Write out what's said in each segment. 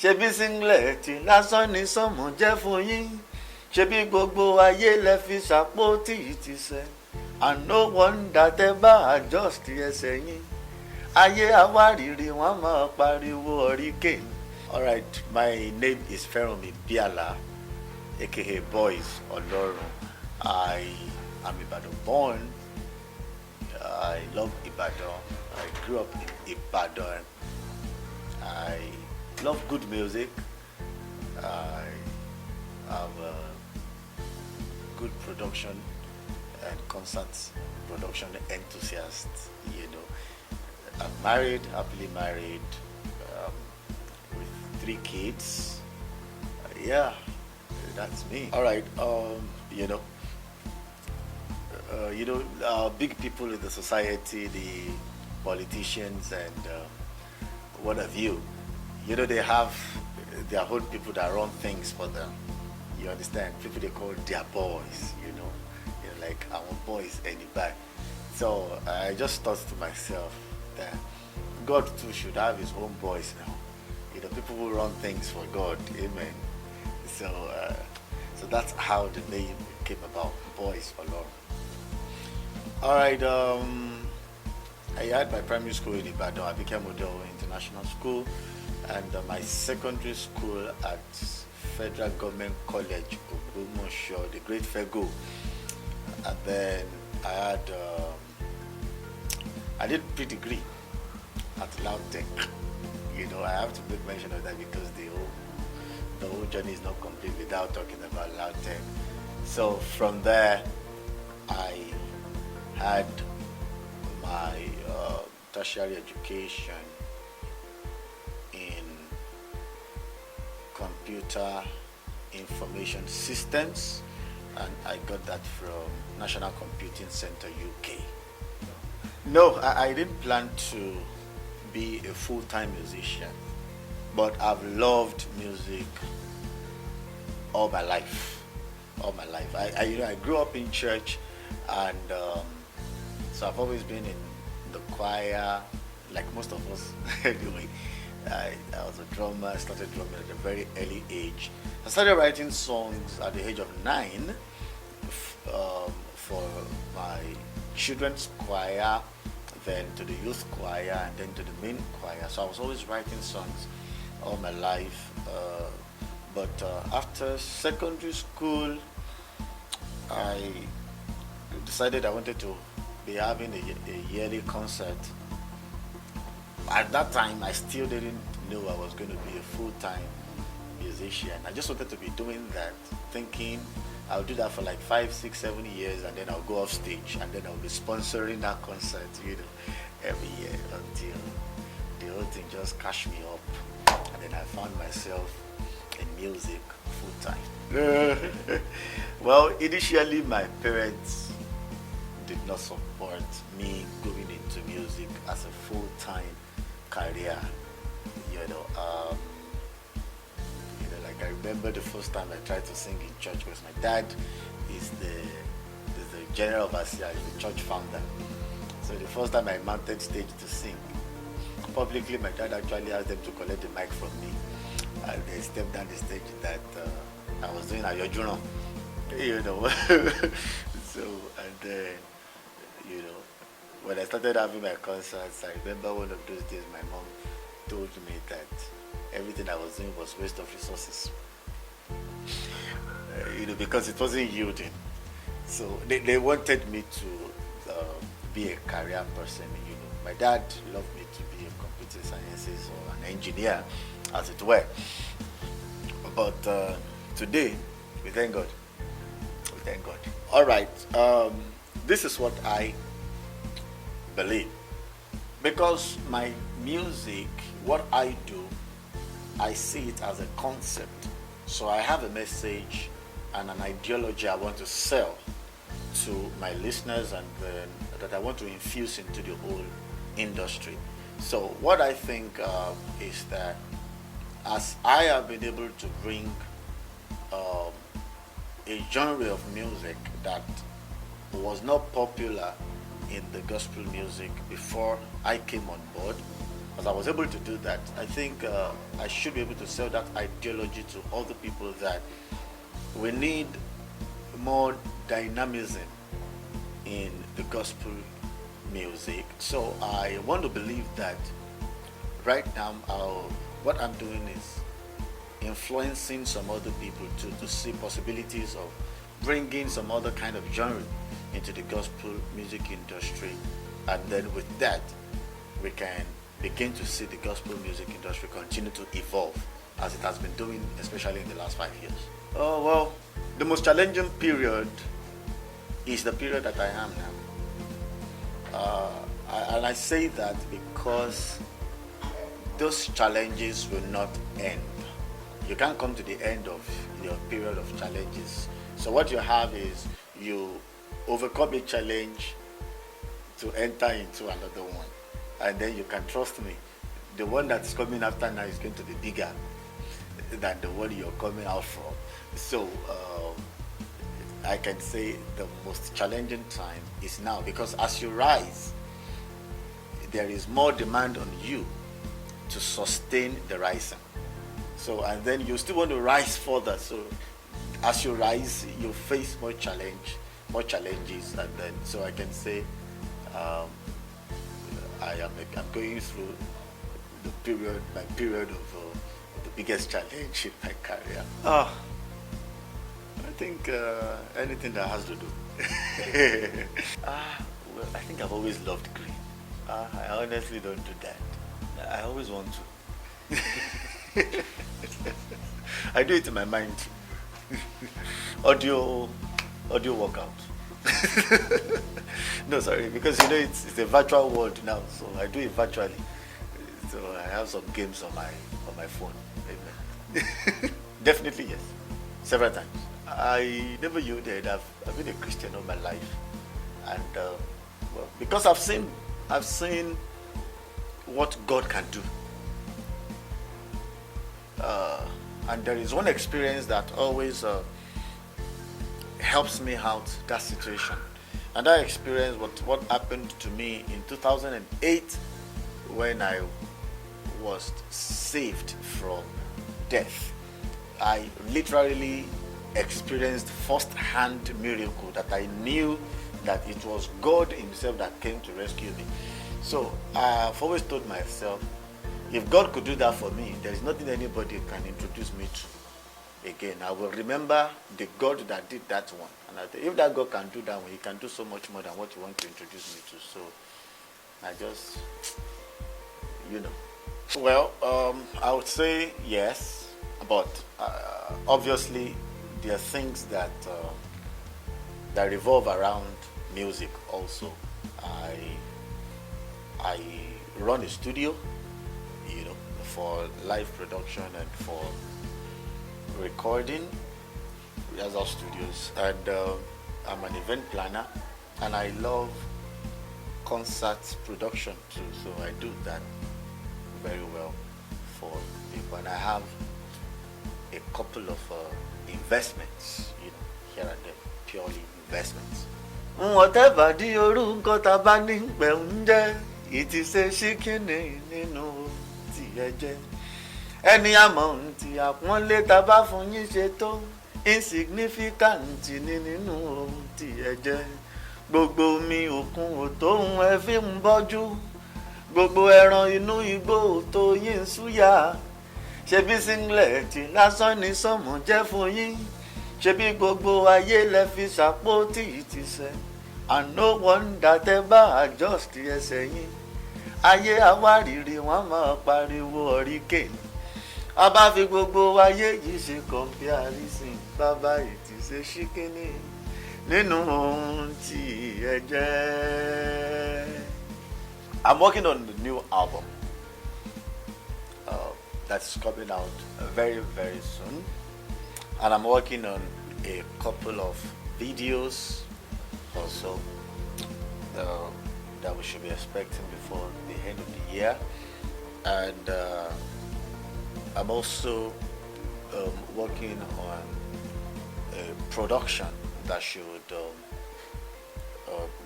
ṣebí singlet lásán ní sọmọ jẹ́ fún yín, ṣebí gbogbo ayé lẹ fi ṣàpótí ti sẹ́, and no wonder tẹ́ bá adjust ẹsẹ̀ yín, ayé àwárìrì wọ́n máa pariwo hurricane. Alright, my name is Feromi Biala, aka BOISOLORUN. I am Ibadan born. I love Ibadan. I grew up in Ibadan. I love good music. I am a good production and concert production enthusiast. I'm married, happily married, with 3 kids. Yeah, that's me. All right. Big people in the society, the politicians and what have you. They have their own people that run things for them. You understand? People they call their boys. Like our boys anybody. So I just thought to myself that God too should have his own boys now. People who run things for God. Amen. So that's how the name came about, BOISOLORUN. All right. I had my primary school in Ibadan. I became Odo International School, and my secondary school at Federal Government College, Ogbomoso, the Great Fego. And then I did pre-degree at LAUTECH. I have to make mention of that because the whole journey is not complete without talking about LAUTECH. So from there, I had my tertiary education in computer information systems, and I got that from National Computing Center, UK. No, I didn't plan to be a full-time musician, but I've loved music all my life. I grew up in church, and so I've always been in the choir, like most of us. Anyway, I was a drummer. I started drumming at a very early age. I started writing songs at the age of 9 for my children's choir, then to the youth choir, and then to the main choir. So I was always writing songs all my life. But after secondary school, I decided I wanted to be having a yearly concert. At that time, I still didn't know I was going to be a full-time musician. I just wanted to be doing that, thinking I'll do that for like 5, 6, 7 years, and then I'll go off stage, and then I'll be sponsoring that concert, every year, until the whole thing just cashed me up, and then I found myself in music full-time. Well, initially my parents did not support me going into music as a full-time career. Like I remember the first time I tried to sing in church, because my dad is the general overseer, the church founder. So the first time I mounted stage to sing publicly, my dad actually asked them to collect the mic from me, and they stepped down the stage that I was doing at Yojuro. So, and then when I started having my concerts, I remember one of those days my mom told me that everything I was doing was waste of resources. Because it wasn't yielding. So they wanted me to be a career person. My dad loved me to be a computer sciences or an engineer, as it were. But today, we thank God. We thank God. All right. This is what I believe. Because my music, what I do, I see it as a concept. So I have a message and an ideology I want to sell to my listeners, and that I want to infuse into the whole industry. So what I think is that as I have been able to bring a genre of music that was not popular in the gospel music before I came on board, as I was able to do that, I think I should be able to sell that ideology to other people that we need more dynamism in the gospel music. So I want to believe that right now what I'm doing is influencing some other people to see possibilities of bringing some other kind of genre into the gospel music industry, and then with that we can begin to see the gospel music industry continue to evolve as it has been doing, especially in the last 5 years. Oh well, the most challenging period is the period that I am now, and I say that because those challenges will not end. You can't come to the end of your period of challenges. So what you have is you overcome a challenge to enter into another one, and then you can trust me, the one that's coming after now is going to be bigger than the one you're coming out from. So I can say the most challenging time is now, because as you rise, there is more demand on you to sustain the rising. So, and then you still want to rise further. So as you rise, you face more challenges, and then so I can say I'm going through my period of the biggest challenge in my career. I think anything that has to do. Well, I think I've always loved green. I honestly don't do that. I always want to. I do it in my mind. audio workout. No, sorry, because it's a virtual world now, so I do it virtually. So I have some games on my phone. Definitely yes, several times. I never knew that I've been a Christian all my life, and well, because I've seen what God can do. And there is one experience that always helps me out that situation, and that experience what happened to me in 2008 when I was saved from death. I literally experienced first-hand miracle that I knew that it was God himself that came to rescue me. So I've always told myself, if God could do that for me, there is nothing anybody can introduce me to again. I will remember the God that did that one. And I think if that God can do that one, he can do so much more than what you want to introduce me to. So I just, Well, I would say yes, but obviously there are things that revolve around music also. I run a studio, for live production and for recording, rehearsal studios, and I'm an event planner, and I love concert production too, so I do that very well for people, and I have a couple of investments, here and there, purely investments. Whatever the orúkọ tá bá ní pẹ̀ ń jẹ́, it is a ṣíkìnì nínú tiẹ̀ jẹ́. Ẹni àmọ́ tí àpọ́nlé tá bá fún yín ṣe tó, insignificant ní nínú ohun tiẹ̀ jẹ́. Gbogbo mi òkun òtóhun ẹ fi ń bọ́jú, gbogbo ẹran inú igbó tó yín súyà. Ṣebí singlet lásán ni sọ́mọ jẹ́ fún yín, ṣebí gbogbo ayé lẹ fi ṣàpótí ìtìsẹ̀. And no wonder tẹ́ bá adjust ẹsẹ̀ yín, ayé àwárìrì wọ́n máa pariwo hurricane. A bá fi gbogbo ayé yìí ṣe comparison, bàbá ìtìsẹ̀ ṣíkínì nínú ohun tí ẹ jẹ́. I'm working on the new album that's coming out very, very soon, and I'm working on a couple of videos also that we should be expecting before the end of the year, and I'm also working on a production that should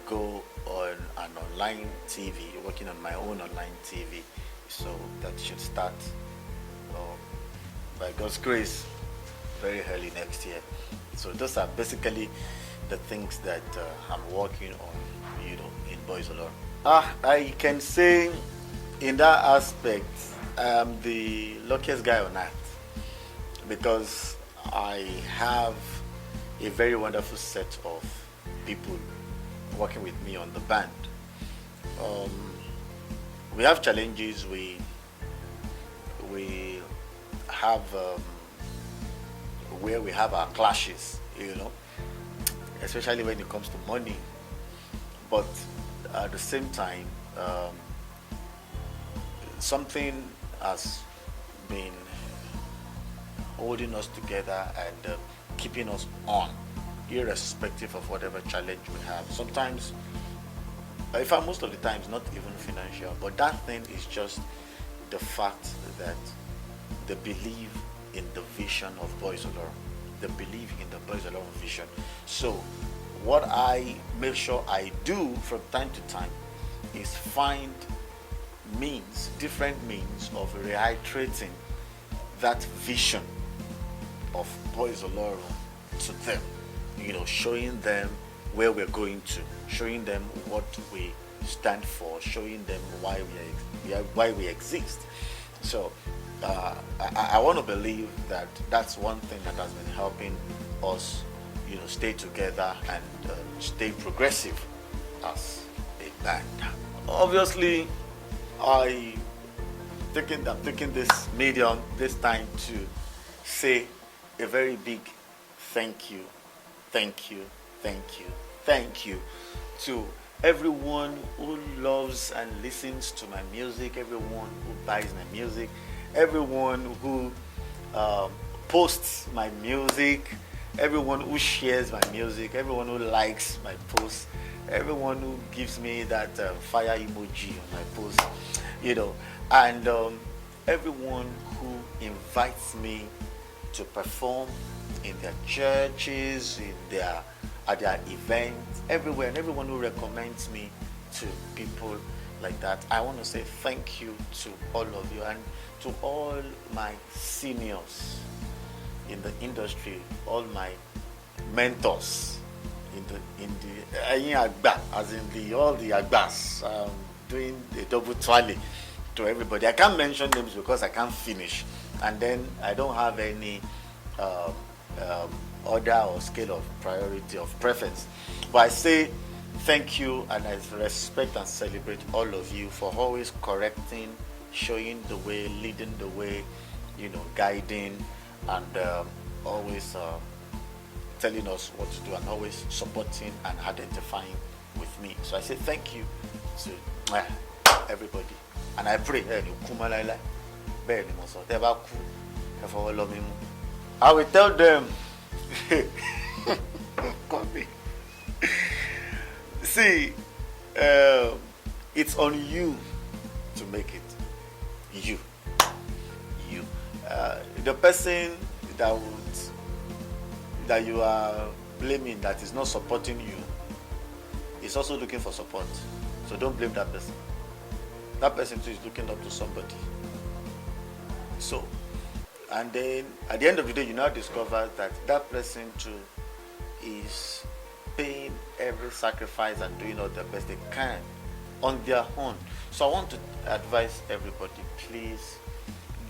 go on an online TV, working on my own online TV So that should start by God's grace very early next year. So those are basically the things that I'm working on, in BOISOLORUN. I can say in that aspect, I'm the luckiest guy on earth because I have a very wonderful set of people working with me on the band. We have challenges. We have where we have our clashes, especially when it comes to money. But at the same time, something has been holding us together and keeping us on, irrespective of whatever challenge we have. Sometimes, in fact, most of the times, not even financial, but that thing is just the fact that they believe in the vision of BOISOLORUN. They believe in the BOISOLORUN vision. So, what I make sure I do from time to time is find different means of reiterating that vision of BOISOLORUN to them, showing them where we're going to, showing them what we stand for, showing them why we exist. So I want to believe that that's one thing that has been helping us, stay together and stay progressive as a band. Obviously, I'm taking this medium this time to say a very big thank you to everyone who loves and listens to my music, everyone who buys my music, everyone who posts my music, everyone who shares my music, everyone who likes my posts, everyone who gives me that fire emoji on my post, and everyone who invites me to perform in their churches, at their events, everywhere, and everyone who recommends me to people like that. I want to say thank you to all of you and to all my seniors in the industry, all my mentors all the agbas, doing the double twirly to everybody. I can't mention names because I can't finish, and then I don't have any order or scale of priority of preference. But I say thank you, and I respect and celebrate all of you for always correcting, showing the way, leading the way, guiding, and always telling us what to do, and always supporting and identifying with me. So I say thank you to everybody, and I pray I will tell them see, it's on you to make it. You the person that you are blaming that is not supporting you is also looking for support. So don't blame that person. That person too is looking up to somebody. So, and then at the end of the day, you now discover that that person too is paying every sacrifice and doing all the best they can on their own. So I want to advise everybody, please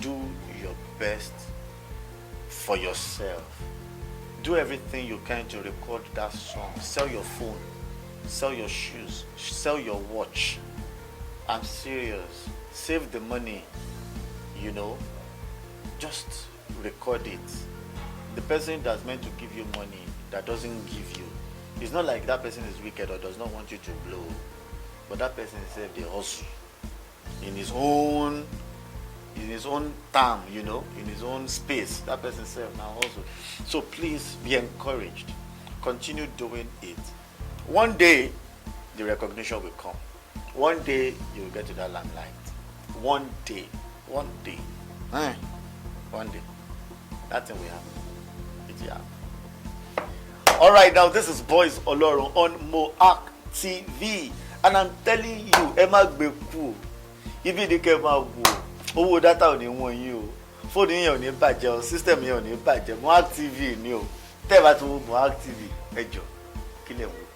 do your best for yourself. Do everything you can to record that song. Sell your phone, sell your shoes, sell your watch. I'm serious. Save the money, just record it. The person that's meant to give you money that doesn't give you, it's not like that person is wicked or does not want you to blow, but that person is the hustle in his own time, in his own space. That person said now also. So please be encouraged. Continue doing it. One day the recognition will come. One day you will get to that limelight. One day. One day. That thing will happen. It will happen. Alright, now this is BOISOLORUN on MOACGLOBALTV. And I'm telling you, Emma Gbeku, ibi ni kẹ́ máa wò owó dátà ò ní wọ́n yín o fóònù yẹn ò ní bàjẹ́ o system yẹn ò ní bàjẹ́ MOAC TV ni o tẹ́ ẹ bá ti wo MOAC TV ẹ jọ̀ọ́ kí lẹ̀ ń wò.